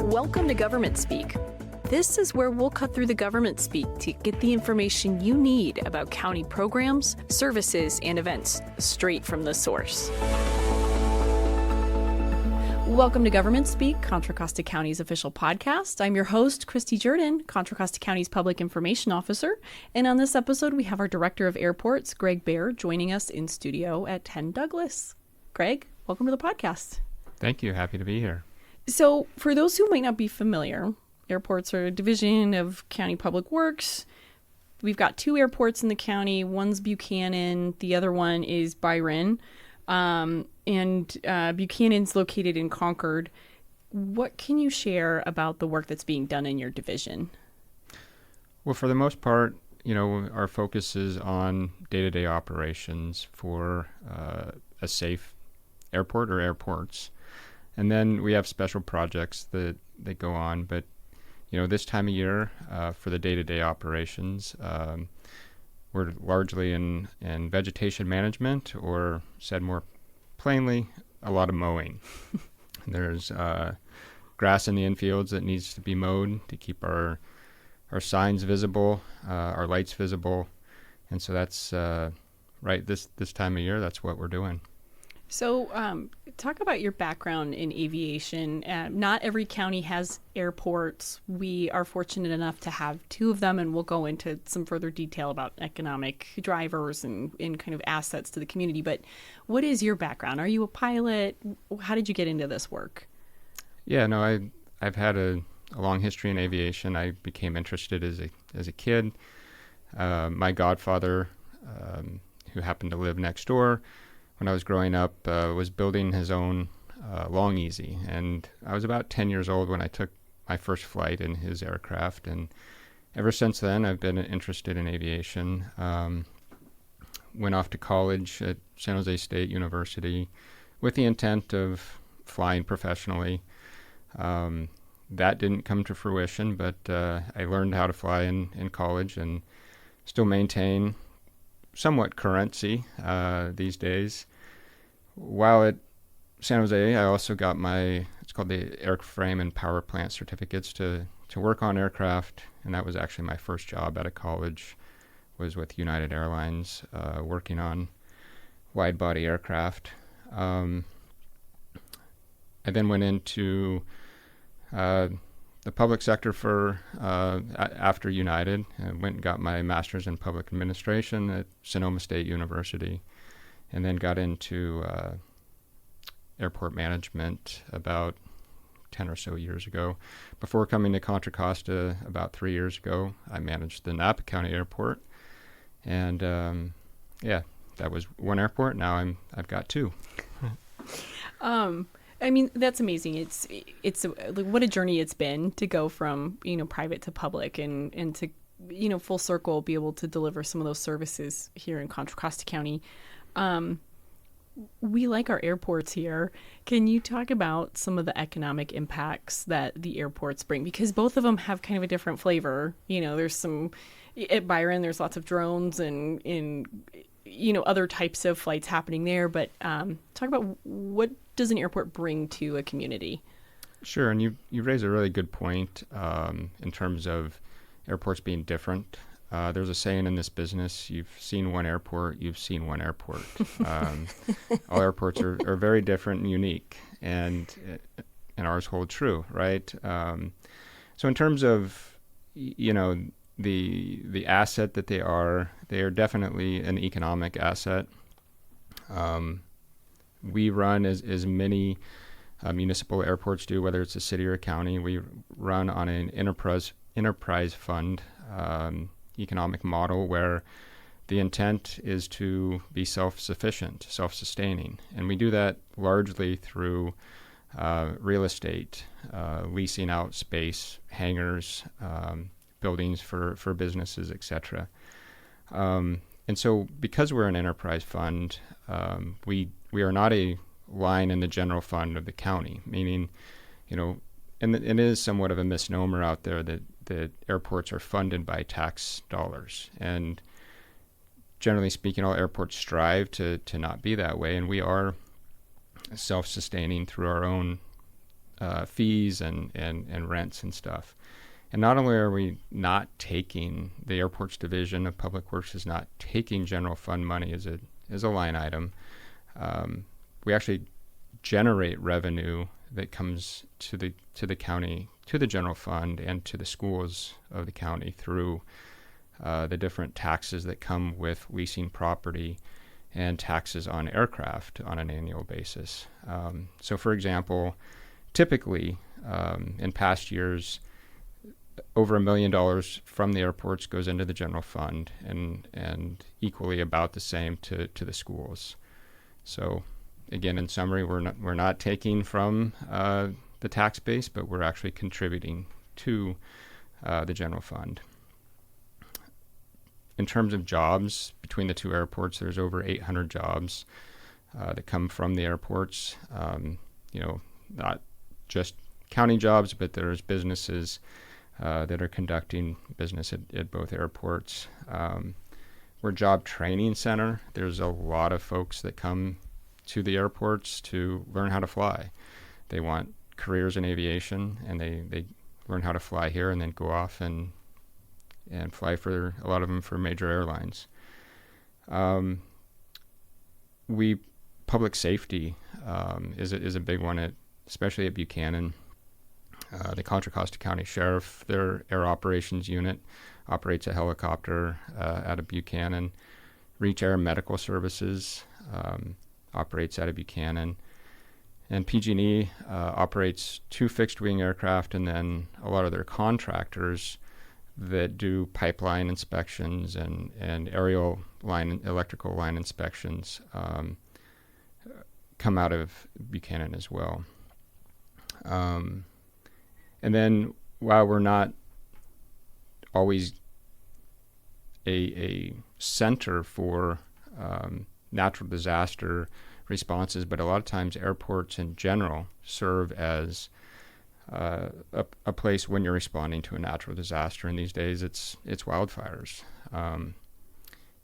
Welcome to Government Speak. This is where we'll cut through the government speak to get the information you need about county programs, services, and events straight from the source. Welcome to Government Speak, Contra Costa County's official podcast. I'm your host, Kristi Jourdan, Contra Costa County's Public Information Officer. And on this episode, we have our Director of Airports, Greg Baer, joining us in studio at 10 Douglas. Greg, welcome to the podcast. Thank you. Happy to be here. So for those who might not be familiar, airports are a division of County Public Works. We've got two airports in the county. One's Buchanan. The other one is Byron. And Buchanan's located in Concord. What can you share about the work that's being done in your division? Well, for the most part, our focus is on day-to-day operations for a safe airport or airports. And then we have special projects that go on. But, this time of year for the day-to-day operations, we're largely in vegetation management, or said more plainly, a lot of mowing. There's grass in the infields that needs to be mowed to keep our signs visible, our lights visible. And so that's right this time of year, that's what we're doing. So talk about your background in aviation. Not every county has airports. We are fortunate enough to have two of them, and we'll go into some further detail about economic drivers and kind of assets to the community. But what is your background? Are you a pilot? How did you get into this work? Yeah, no, I've had a long history in aviation. I became interested as a kid. My godfather, who happened to live next door when I was growing up, was building his own Long Easy. And I was about 10 years old when I took my first flight in his aircraft. And ever since then, I've been interested in aviation. Went off to college at San Jose State University with the intent of flying professionally. That didn't come to fruition, but I learned how to fly in college and still maintain somewhat currency these days. While at San Jose, I also got it's called the Airframe and Power Plant certificates to work on aircraft, and that was actually my first job out of college, was with United Airlines, working on wide-body aircraft. I then went into the public sector for after United. I went and got my master's in public administration at Sonoma State University, and then got into airport management about 10 or so years ago. Before coming to Contra Costa about 3 years ago, I managed the Napa County Airport, and that was one airport. Now I've got two. I mean, that's amazing. It's like what a journey it's been to go from, private to public and to, full circle be able to deliver some of those services here in Contra Costa County. We like our airports here. Can you talk about some of the economic impacts that the airports bring? Because both of them have kind of a different flavor. There's some, at Byron, there's lots of drones and other types of flights happening there. But talk about what does an airport bring to a community? Sure, and you raise a really good point in terms of airports being different. There's a saying in this business: you've seen one airport, you've seen one airport. All airports are very different and unique, and ours hold true, right? So in terms of the asset that they are definitely an economic asset. We run as many municipal airports do, whether it's a city or a county. We run on an enterprise fund economic model where the intent is to be self-sufficient, self-sustaining. And we do that largely through real estate, leasing out space, hangars, buildings for businesses, etc. And so because we're an enterprise fund, we are not a line in the general fund of the county, meaning, and it is somewhat of a misnomer out there that airports are funded by tax dollars. And generally speaking, all airports strive to not be that way, and we are self-sustaining through our own fees and rents and stuff. And not only are we not taking, the airports division of Public Works is not taking general fund money as a line item. We actually generate revenue that comes to the county, to the general fund, and to the schools of the county through the different taxes that come with leasing property and taxes on aircraft on an annual basis. So, for example, typically in past years, over $1 million from the airports goes into the general fund, and equally about the same to the schools. So, again, in summary, we're not taking from the tax base, but we're actually contributing to the general fund. In terms of jobs, between the two airports, there's over 800 jobs that come from the airports. Not just county jobs, but there's businesses that are conducting business at both airports. We're a job training center. There's a lot of folks that come to the airports to learn how to fly. They want careers in aviation, and they learn how to fly here and then go off and fly for a lot of them for major airlines. Public safety is a big one, especially at Buchanan. The Contra Costa County Sheriff, their air operations unit, operates a helicopter out of Buchanan. Reach Air Medical Services operates out of Buchanan. And PG&E operates 2 fixed-wing aircraft, and then a lot of their contractors that do pipeline inspections and aerial line, electrical line inspections come out of Buchanan as well. And then while we're not always a center for natural disaster responses, but a lot of times airports in general serve as a place when you're responding to a natural disaster. And these days it's wildfires.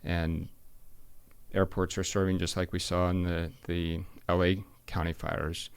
And airports are serving, just like we saw in the LA County fires.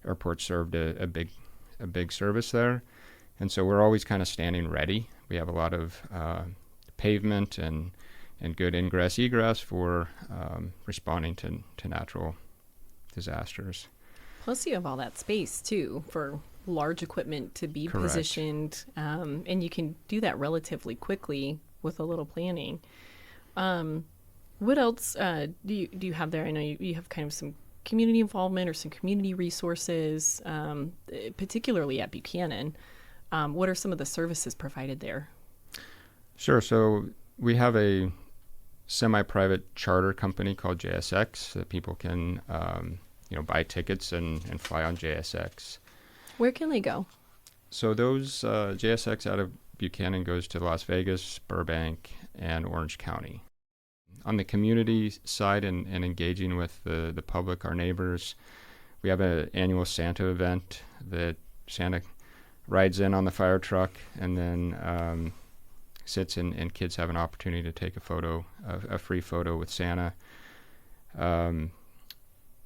Airports served a big service there. And so we're always kind of standing ready. We have a lot of pavement and good ingress egress for responding to natural disasters. Plus you have all that space too for large equipment to be Correct. Positioned, and you can do that relatively quickly with a little planning. What else do you have there? I know you have kind of some community involvement or some community resources, particularly at Buchanan. What are some of the services provided there? Sure. So we have a semi-private charter company called JSX that people can buy tickets and fly on JSX. Where can they go? So those JSX out of Buchanan goes to Las Vegas, Burbank, and Orange County. On the community side and engaging with the public, our neighbors, we have an annual Santa event that Santa rides in on the fire truck and then sits and kids have an opportunity to take a free photo with Santa.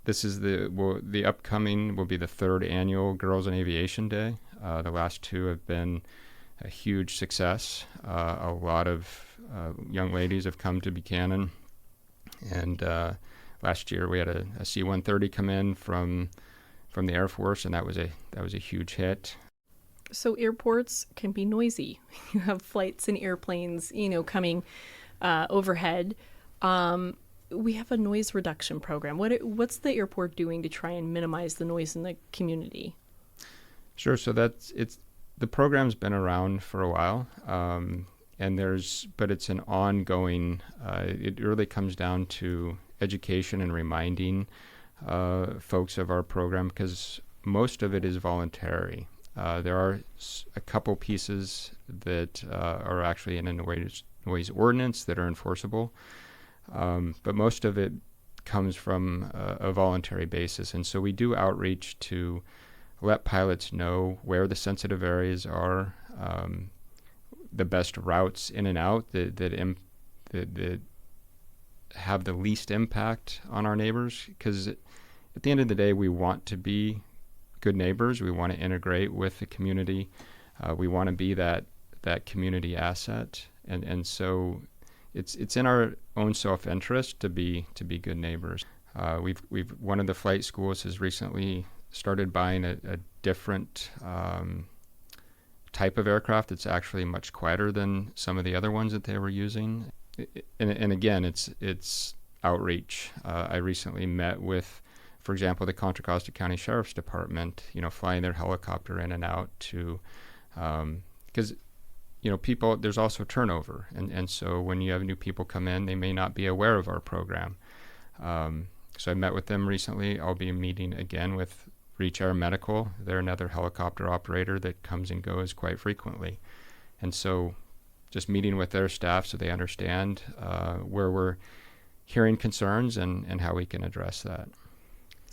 This is the upcoming will be the 3rd annual Girls in Aviation Day. The last 2 have been a huge success. A lot of young ladies have come to Buchanan, and last year we had a C-130 come in from the Air Force, and that was a huge hit. So airports can be noisy. You have flights and airplanes, coming overhead. We have a noise reduction program. What's the airport doing to try and minimize the noise in the community? Sure. So the program's been around for a while, but it's an ongoing. It really comes down to education and reminding folks of our program, because most of it is voluntary. There are a couple pieces that are actually in a noise ordinance that are enforceable, but most of it comes from a voluntary basis. And so we do outreach to let pilots know where the sensitive areas are, the best routes in and out that have the least impact on our neighbors. Because at the end of the day, we want to be good neighbors. We want to integrate with the community. We want to be that community asset, and so it's in our own self-interest to be good neighbors. We've one of the flight schools has recently started buying a different type of aircraft that's actually much quieter than some of the other ones that they were using. And again, it's outreach. I recently met with, for example, the Contra Costa County Sheriff's Department, flying their helicopter in and out to, because, people, there's also turnover. And so when you have new people come in, they may not be aware of our program. So I met with them recently. I'll be meeting again with Reach Air Medical. They're another helicopter operator that comes and goes quite frequently. And so just meeting with their staff so they understand where we're hearing concerns and how we can address that.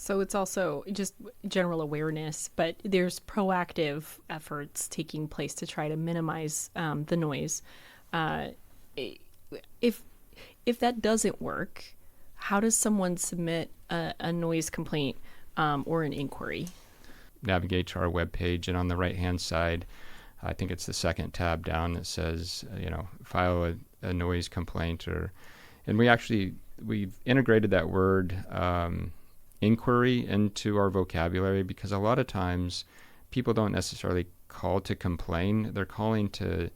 So it's also just general awareness, but there's proactive efforts taking place to try to minimize the noise. If that doesn't work, how does someone submit a noise complaint or an inquiry? Navigate to our webpage, and on the right-hand side, I think it's the second tab down that says, file a noise complaint. And we've integrated that word inquiry into our vocabulary, because a lot of times people don't necessarily call to complain. They're calling to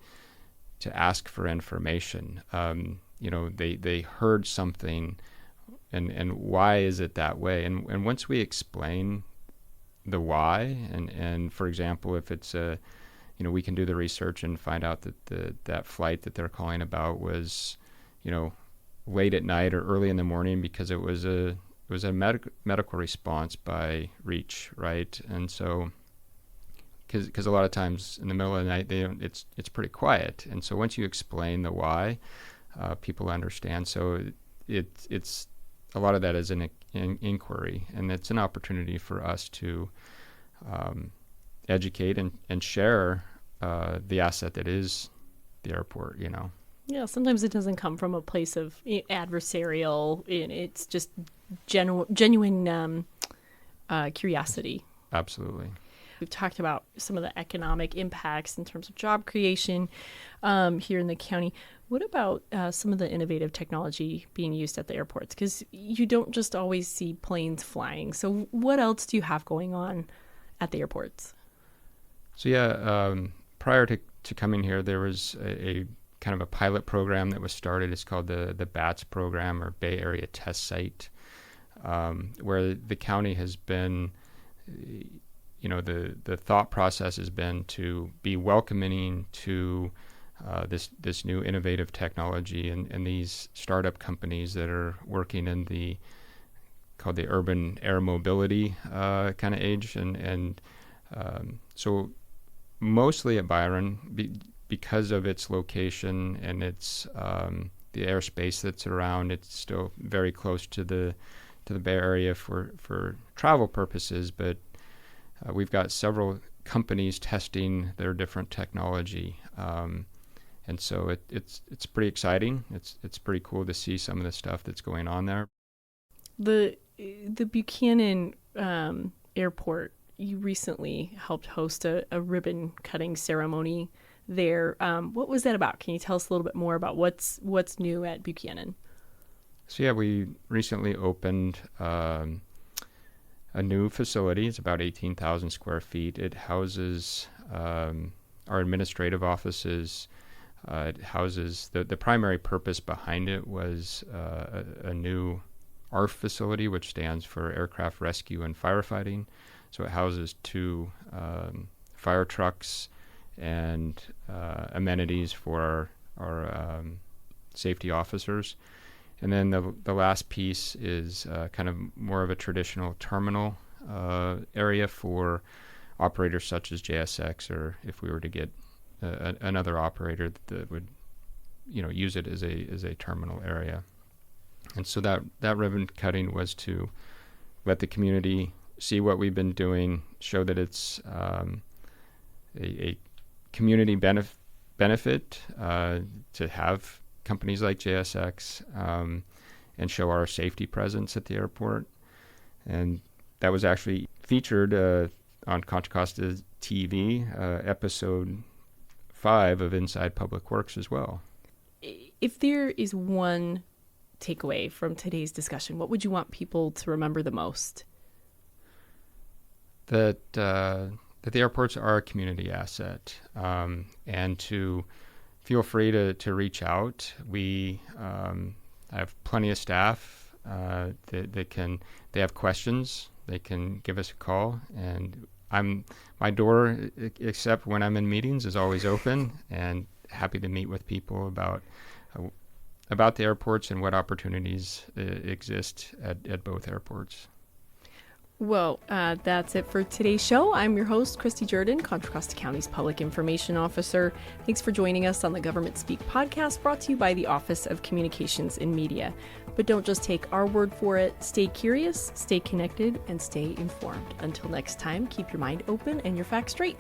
ask for information. They heard something, and why is it that way? And once we explain the why, and for example, if it's we can do the research and find out that that flight that they're calling about was, late at night or early in the morning because it was a medical response by Reach, right? And so, because a lot of times in the middle of the night, it's pretty quiet, and so once you explain the why, people understand. So it's a lot of that is an inquiry, and it's an opportunity for us to educate and share the asset that is the airport. Yeah, sometimes it doesn't come from a place of adversarial. It's just genuine curiosity. Absolutely. We've talked about some of the economic impacts in terms of job creation here in the county. What about some of the innovative technology being used at the airports? Because you don't just always see planes flying. So what else do you have going on at the airports? So prior to coming here, there was a kind of a pilot program that was started. It's called the BATS program, or Bay Area Test Site, where the county has been, the thought process has been to be welcoming to this new innovative technology and these startup companies that are working in called the urban air mobility kind of age. And so mostly at Byron, because of its location and its the airspace that's around, it's still very close to the Bay Area for travel purposes. But we've got several companies testing their different technology, and so it's pretty exciting. It's pretty cool to see some of the stuff that's going on there. The Buchanan Airport, you recently helped host a ribbon cutting ceremony there. What was that about? Can you tell us a little bit more about what's new at Buchanan? So we recently opened a new facility. It's about 18,000 square feet. It houses our administrative offices. It houses the primary purpose behind it was a new ARF facility, which stands for Aircraft Rescue and Firefighting. So it houses 2 fire trucks and amenities for our safety officers. And then the last piece is kind of more of a traditional terminal area for operators such as JSX, or if we were to get another operator that would use it as a terminal area. And so that ribbon cutting was to let the community see what we've been doing, show that it's a community benefit to have companies like JSX, and show our safety presence at the airport. And that was actually featured on Contra Costa TV, episode 5 of Inside Public Works as well. If there is one takeaway from today's discussion, what would you want people to remember the most? That the airports are a community asset, and to feel free to reach out. We have plenty of staff that they have questions. They can give us a call, and my door, except when I'm in meetings, is always open, and happy to meet with people about the airports and what opportunities exist at both airports. Well, that's it for today's show. I'm your host, Kristi Jourdan, Contra Costa County's Public Information Officer. Thanks for joining us on the Government Speak podcast, brought to you by the Office of Communications and Media. But don't just take our word for it. Stay curious, stay connected, and stay informed. Until next time, keep your mind open and your facts straight.